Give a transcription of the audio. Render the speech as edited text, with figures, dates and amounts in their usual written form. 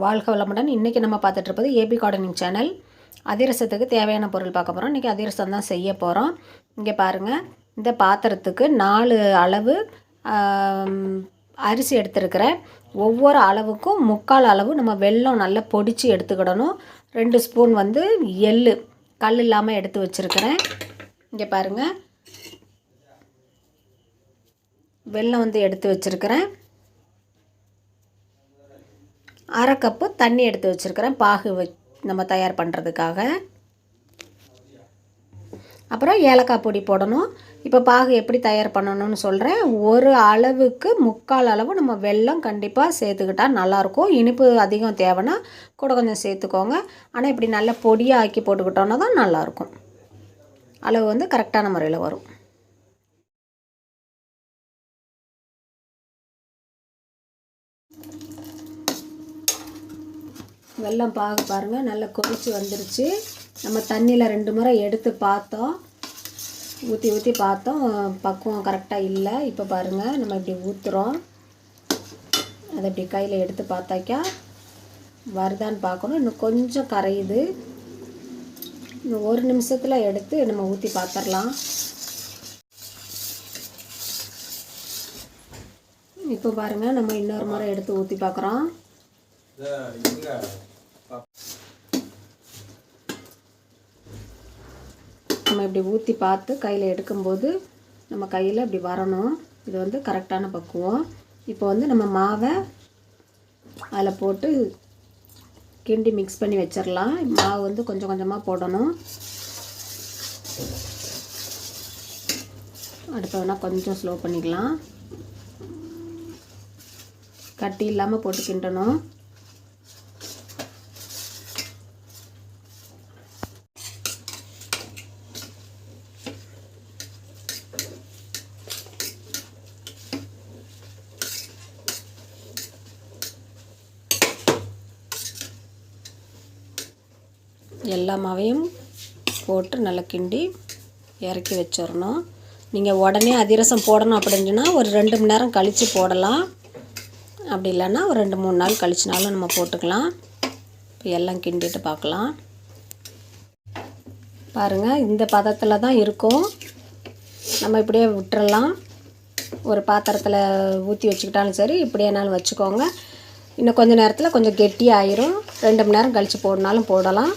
வாழ்க வளமுடன். இன்றைக்கி நம்ம பார்த்துட்ருப்பது ஏபி கார்டனிங் சேனல். அதிரசத்துக்கு தேவையான பொருள் பார்க்க போகிறோம். இன்றைக்கி அதிரசம் தான் செய்ய போகிறோம். இங்கே பாருங்கள், இந்த பாத்திரத்துக்கு 4 அளவு அரிசி எடுத்துருக்கிறேன். ஒவ்வொரு அளவுக்கும் 3/4 அளவு நம்ம வெல்லம் நல்லா பொடிச்சு எடுத்துக்கிடணும். 2 ஸ்பூன் எள்ளு கல் இல்லாமல் எடுத்து வச்சுருக்கிறேன். இங்கே பாருங்கள், வெல்லம் எடுத்து வச்சுருக்கிறேன். 1/2 கப்பு தண்ணி எடுத்து வச்சுருக்கிறேன் பாகு நம்ம தயார் பண்ணுறதுக்காக. அப்புறம் ஏலக்காய் பொடி போடணும். இப்போ பாகு எப்படி தயார் பண்ணணும்னு சொல்கிறேன். ஒரு அளவுக்கு 3/4 அளவு நம்ம வெல்லம் கண்டிப்பாக சேர்த்துக்கிட்டால் நல்லாயிருக்கும். இனிப்பு அதிகம் தேவைன்னா கூட கொஞ்சம் சேர்த்துக்கோங்க. ஆனால் இப்படி நல்லா பொடியாக ஆக்கி போட்டுக்கிட்டோன்னா தான் நல்லாயிருக்கும். அளவு கரெக்டான முறையில் வரும். வெல்லம் பாகு பாருங்கள், நல்லா கொதிச்சு வந்துருச்சு. நம்ம தண்ணியில் 2 முறை எடுத்து பார்த்தோம், ஊற்றி பார்த்தோம், பக்குவம் கரெக்டாக இல்லை. இப்போ பாருங்கள், நம்ம இப்படி ஊற்றுறோம். அதை இப்படி கையில் எடுத்து பார்த்தாக்கா வருதான்னு பார்க்கணும். இன்னும் கொஞ்சம் கரையுது. இன்னும் 1 நிமிஷத்தில் எடுத்து நம்ம ஊற்றி பார்த்துடலாம். இப்போ பாருங்கள், நம்ம இன்னொரு முறை எடுத்து ஊற்றி பார்க்குறோம். நம்ம இப்படி ஊற்றி பார்த்து கையில் எடுக்கும்போது நம்ம கையில் இப்படி வரணும். இது கரெக்டான பக்குவம். இப்போ நம்ம மாவை அதில் போட்டு கிண்டி மிக்ஸ் பண்ணி வச்சிடலாம். மாவு கொஞ்சம் கொஞ்சமாக போடணும். அடுத்து வேணால் கொஞ்சம் ஸ்லோ பண்ணிக்கலாம். கட்டி இல்லாமல் போட்டு கிண்டணும். எல்லா மாவையும் போட்டு நல்லா கிண்டி இறக்கி வச்சிடணும். நீங்கள் உடனே அதிரசம் போடணும் அப்படின்னா ஒரு 2 மணி நேரம் கழித்து போடலாம். அப்படி இல்லைன்னா ஒரு 2-3 நாள் கழிச்சினாலும் நம்ம போட்டுக்கலாம். இப்போ எல்லாம் கிண்டிட்டு பார்க்கலாம். பாருங்கள், இந்த பதத்தில் தான் இருக்கும். நம்ம இப்படியே விட்டுறலாம். ஒரு பாத்திரத்தில் ஊற்றி வச்சுக்கிட்டாலும் சரி, இப்படியேனாலும் வச்சுக்கோங்க. இன்னும் கொஞ்சம் நேரத்தில் கொஞ்சம் கெட்டியாயிரும். 2 மணி நேரம் கழித்து போடனாலும் போடலாம்.